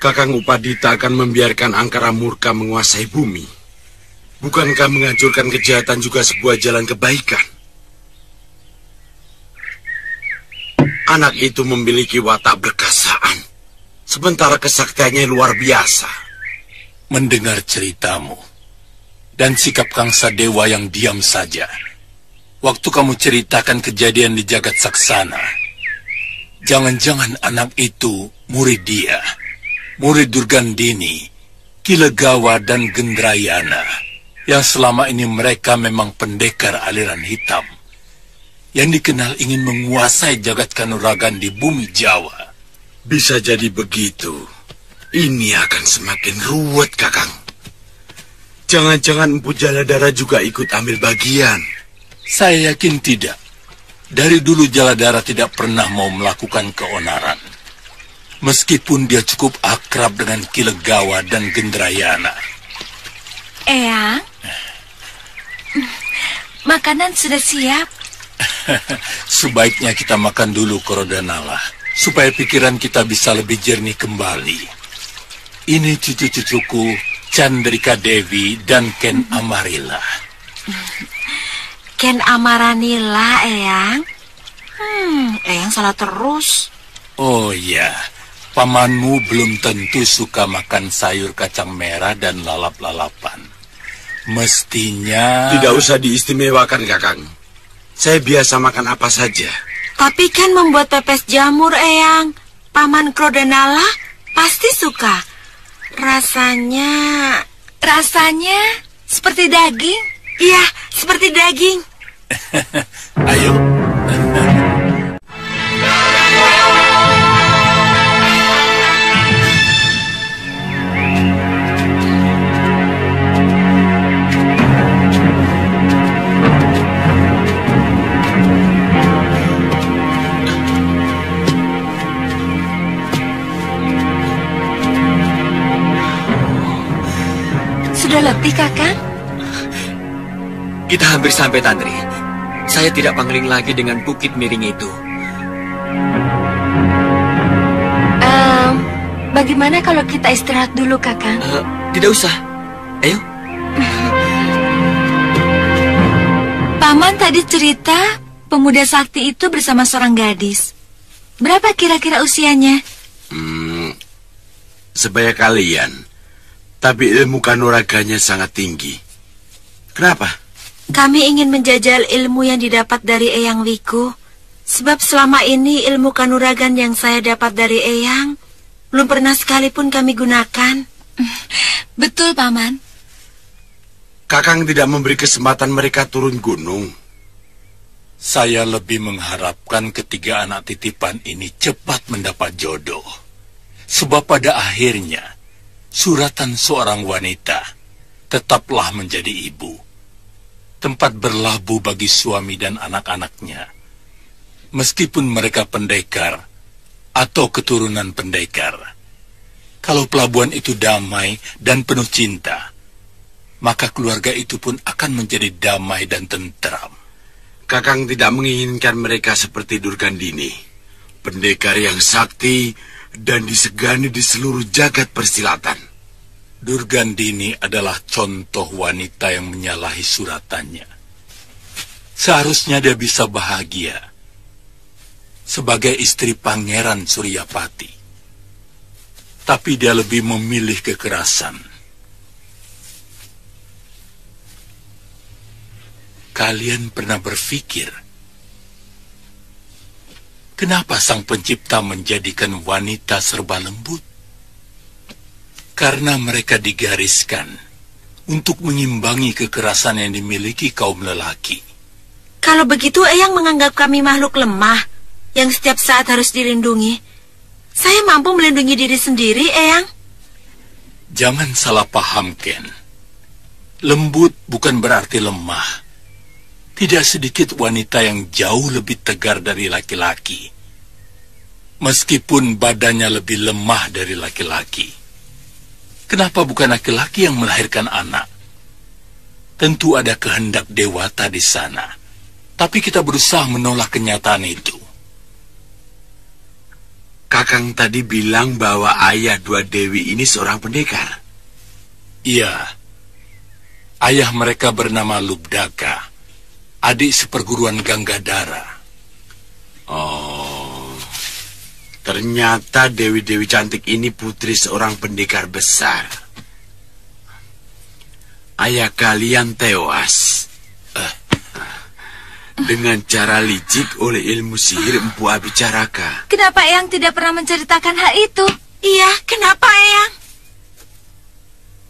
Kakang Upadita akan membiarkan angkara murka menguasai bumi. Bukankah menghancurkan kejahatan juga sebuah jalan kebaikan? Anak itu memiliki watak berkasaan, sementara kesaktiannya luar biasa. Mendengar ceritamu dan sikap Kangsa Dewa yang diam saja, waktu kamu ceritakan kejadian di Jagat Saksana, jangan-jangan anak itu murid dia. Murid Durgandini, Kilegawa, dan Gendrayana, yang selama ini mereka memang pendekar aliran hitam, yang dikenal ingin menguasai jagat kanuragan di bumi Jawa. Bisa jadi begitu. Ini akan semakin ruwet, Kakang. Jangan-jangan Empu Jaladara juga ikut ambil bagian. Saya yakin tidak. Dari dulu Jaladara tidak pernah mau melakukan keonaran. Meskipun dia cukup akrab dengan Kilegawa dan Gendrayana. Eyang, makanan sudah siap. Sebaiknya kita makan dulu, Rodanala, supaya pikiran kita bisa lebih jernih kembali. Ini cucu-cucuku, Chandrika Devi dan Ken Amarila. Ken Amaranila, Eyang. Eyang salah terus. Oh iya, Pamanmu belum tentu suka makan sayur kacang merah dan lalap-lalapan. Mestinya... Tidak usah diistimewakan, Kakang. Saya biasa makan apa saja. Tapi kan membuat pepes jamur, Eyang. Paman Kro dan Nala pasti suka. Rasanya seperti daging. Iya, seperti daging. Ayo. Sudah letih, Kakang? Kita hampir sampai, Tantri. Saya tidak pangling lagi dengan bukit miring itu. Bagaimana kalau kita istirahat dulu, Kakang? Tidak usah. Ayo. Paman tadi cerita pemuda sakti itu bersama seorang gadis. Berapa kira-kira usianya? Sebaya kalian. Tapi ilmu kanuraganya sangat tinggi. Kenapa? Kami ingin menjajal ilmu yang didapat dari Eyang Wiku. Sebab selama ini ilmu kanuragan yang saya dapat dari Eyang belum pernah sekalipun kami gunakan. Betul, Paman. Kakang tidak memberi kesempatan mereka turun gunung. Saya lebih mengharapkan ketiga anak titipan ini cepat mendapat jodoh. Sebab pada akhirnya suratan seorang wanita tetaplah menjadi ibu, tempat berlabuh bagi suami dan anak-anaknya. Meskipun mereka pendekar atau keturunan pendekar, kalau pelabuhan itu damai dan penuh cinta, maka keluarga itu pun akan menjadi damai dan tentram. Kakang tidak menginginkan mereka seperti Durgandini, pendekar yang sakti dan disegani di seluruh jagat persilatan. Durgandini adalah contoh wanita yang menyalahi suratannya. Seharusnya dia bisa bahagia sebagai istri Pangeran Suryapati. Tapi dia lebih memilih kekerasan. Kalian pernah berpikir, kenapa Sang Pencipta menjadikan wanita serba lembut? Karena mereka digariskan untuk mengimbangi kekerasan yang dimiliki kaum lelaki. Kalau begitu, Eyang menganggap kami makhluk lemah yang setiap saat harus dilindungi. Saya mampu melindungi diri sendiri, Eyang. Jangan salah paham, Ken. Lembut bukan berarti lemah. Tidak sedikit wanita yang jauh lebih tegar dari laki-laki, meskipun badannya lebih lemah dari laki-laki. Kenapa bukan laki-laki yang melahirkan anak? Tentu ada kehendak dewata di sana, tapi kita berusaha menolak kenyataan itu. Kakang tadi bilang bahwa ayah dua dewi ini seorang pendekar. Iya, ayah mereka bernama Lubdaka, adik seperguruan Ganggadara. Oh, ternyata dewi-dewi cantik ini putri seorang pendekar besar. Ayah kalian tewas dengan cara licik oleh ilmu sihir Empu Abicaraka. Kenapa Eyang tidak pernah menceritakan hal itu? Iya, kenapa Eyang?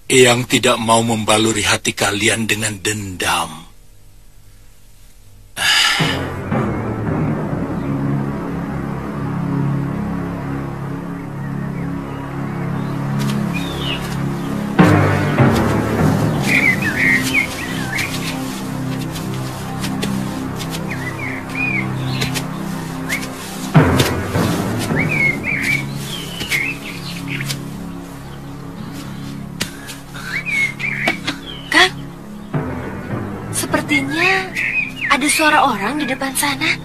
Eyang tidak mau membaluri hati kalian dengan dendam. Sepertinya ada suara orang di depan sana.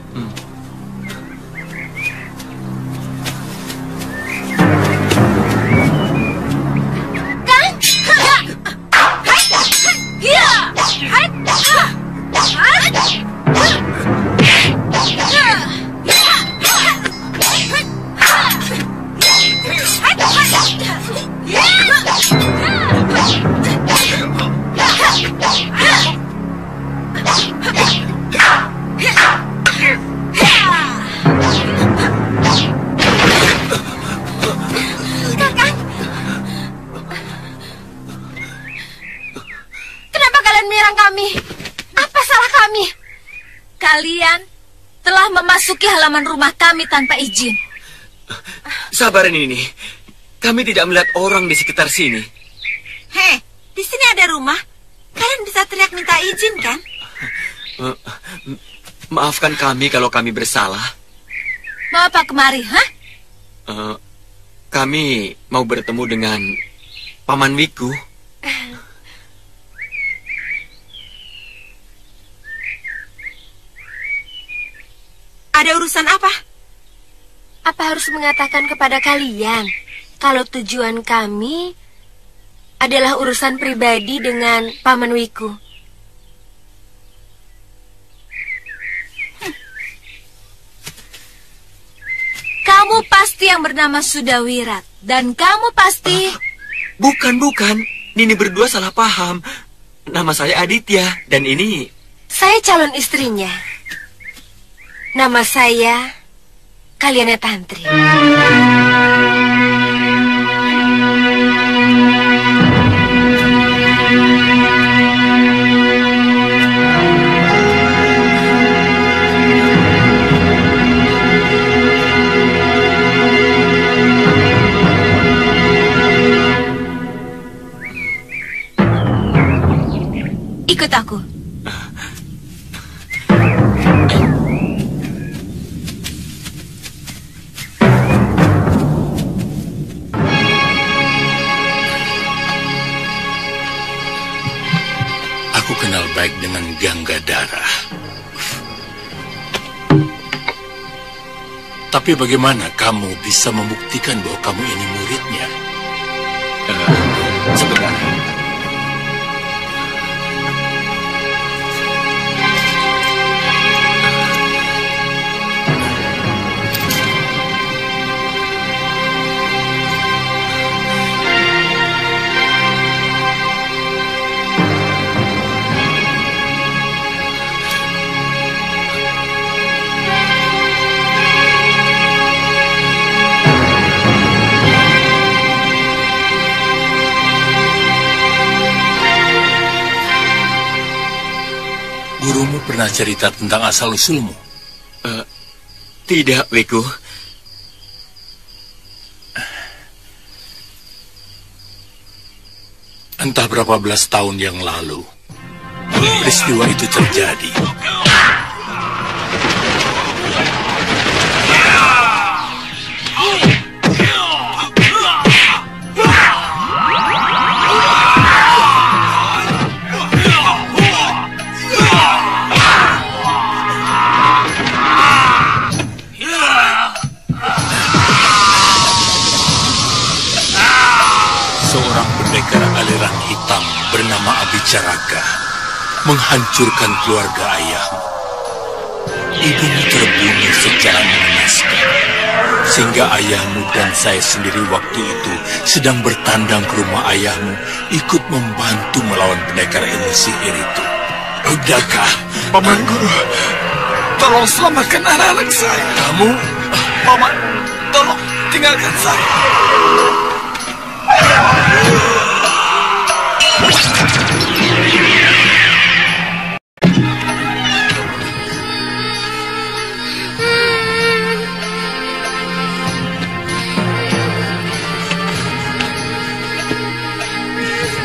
telah memasuki halaman rumah kami tanpa izin. Sabar Nini. Kami tidak melihat orang di sekitar sini. Hei, di sini ada rumah. Kalian bisa teriak minta izin, kan? Maafkan kami kalau kami bersalah. Mau apa kemari, hah? Kami mau bertemu dengan Paman Wiku. Ada urusan apa? Apa harus mengatakan kepada kalian kalau tujuan kami adalah urusan pribadi dengan Paman Wiku? Kamu pasti yang bernama Sudawirat. Dan kamu pasti... Bukan. Nini berdua salah paham. Nama saya Aditya. Dan ini... Saya calon istrinya. Nama saya Kalyana Tantri. Ikut aku. Aku kenal baik dengan Ganggadara. Tapi bagaimana kamu bisa membuktikan bahwa kamu ini muridnya? Sebentar. Gurumu pernah cerita tentang asal-usulmu? Tidak, Wiku. Entah berapa belas tahun yang lalu, peristiwa itu terjadi. Aliran hitam bernama Abicaraka menghancurkan keluarga ayahmu. Ibumu terbunuh secara mengenaskan, sehingga ayahmu dan saya sendiri waktu itu sedang bertandang ke rumah ayahmu, ikut membantu melawan pendekar ilmu sihir itu. Udahkah, Paman Guru? Tolong selamatkan anak-anak saya. Kamu? Paman, tolong tinggalkan saya.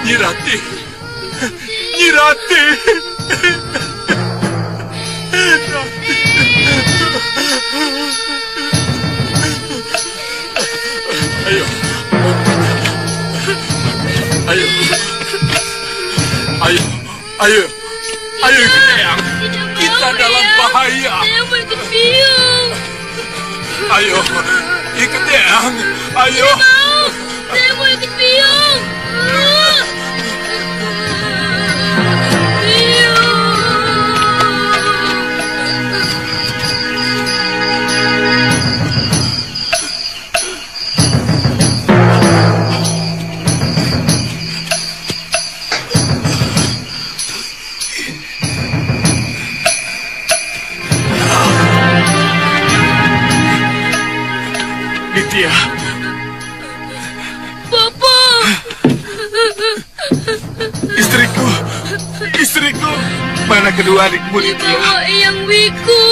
Nyirati. Nyirati. Ayo. Ayo. Ayo. Ayo. Ayo Eyang. Kita dalam bahaya. Saya mau ikut biung. Ayo. Ikut Eyang. Ayo. Saya mau ikut biung. Nitya. Papa. Istriku. Mana kedua adikmu, Nitya? Bawa Eyang Wiku.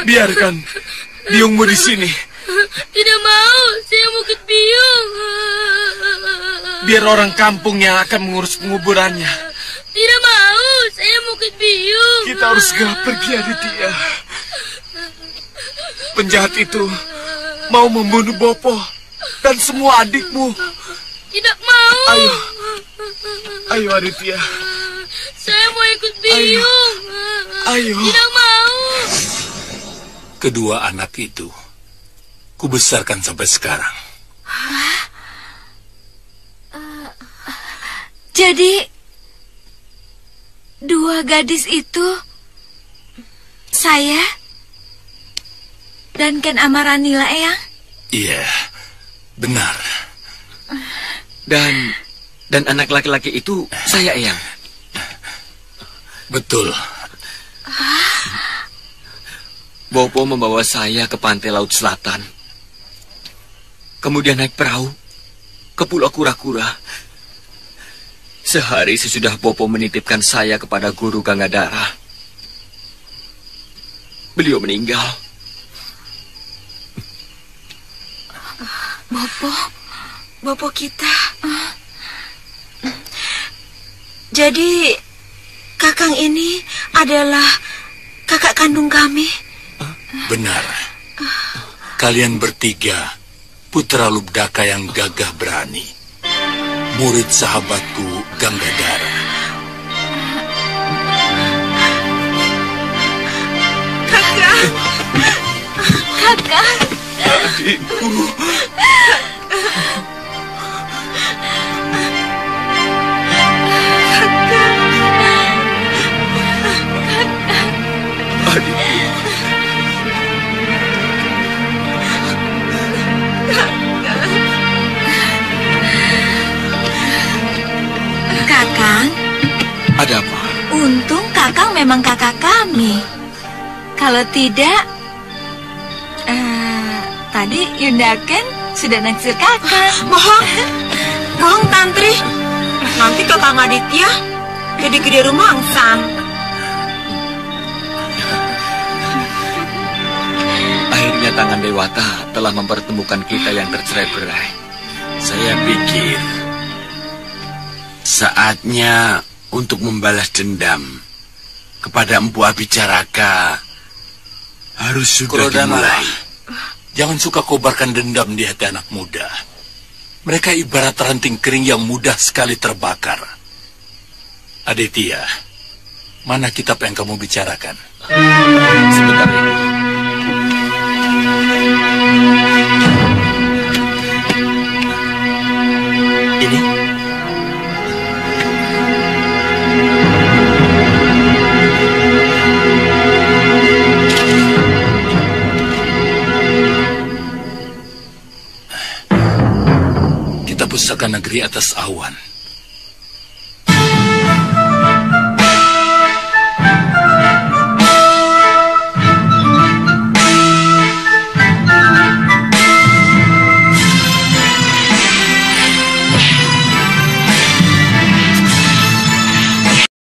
Biarkan biungmu di sini. Tidak mau, saya mau ikut biung. Biar orang kampung yang akan mengurus penguburannya. Tidak mau, saya mau ikut biung. Kita harus segera pergi, Aditya. Penjahat itu mau membunuh Bopo dan semua adikmu. Tidak mau. Ayo Aditya. Saya mau ikut biung. Ayo. Tidak mau. Kedua anak itu kubesarkan sampai sekarang. Jadi, dua gadis itu, saya dan Ken Amaranila, Eyang? Iya, benar. Dan anak laki-laki itu saya, Eyang. Betul. Bopo membawa saya ke pantai Laut Selatan. Kemudian naik perahu ke Pulau Kura-Kura. Sehari sesudah Bopo menitipkan saya kepada Guru Gangadara, beliau meninggal. Bopo kita. Jadi, Kakang ini adalah kakak kandung kami. Benar. Kalian bertiga putra Lubdaka yang gagah berani, murid sahabatku Gangadara. Kakak. Adikku. Kakang. Ada apa? Untung Kakang memang kakak kami. Kalau tidak, tadi Yunda Ken sudah naksir Kakang. Bohong Tantri. Nanti Kakang Aditya jadi gede rumangsang. Akhirnya tangan Dewata telah mempertemukan kita yang tercerai-berai. Saya pikir saatnya untuk membalas dendam kepada Empu Abicaraka harus sudah dimulai. Jangan suka kobarkan dendam di hati anak muda. Mereka ibarat ranting kering yang mudah sekali terbakar. Aditya, mana kitab yang kamu bicarakan? Sebentar ini. Ini. Kita pusaka negeri atas awan.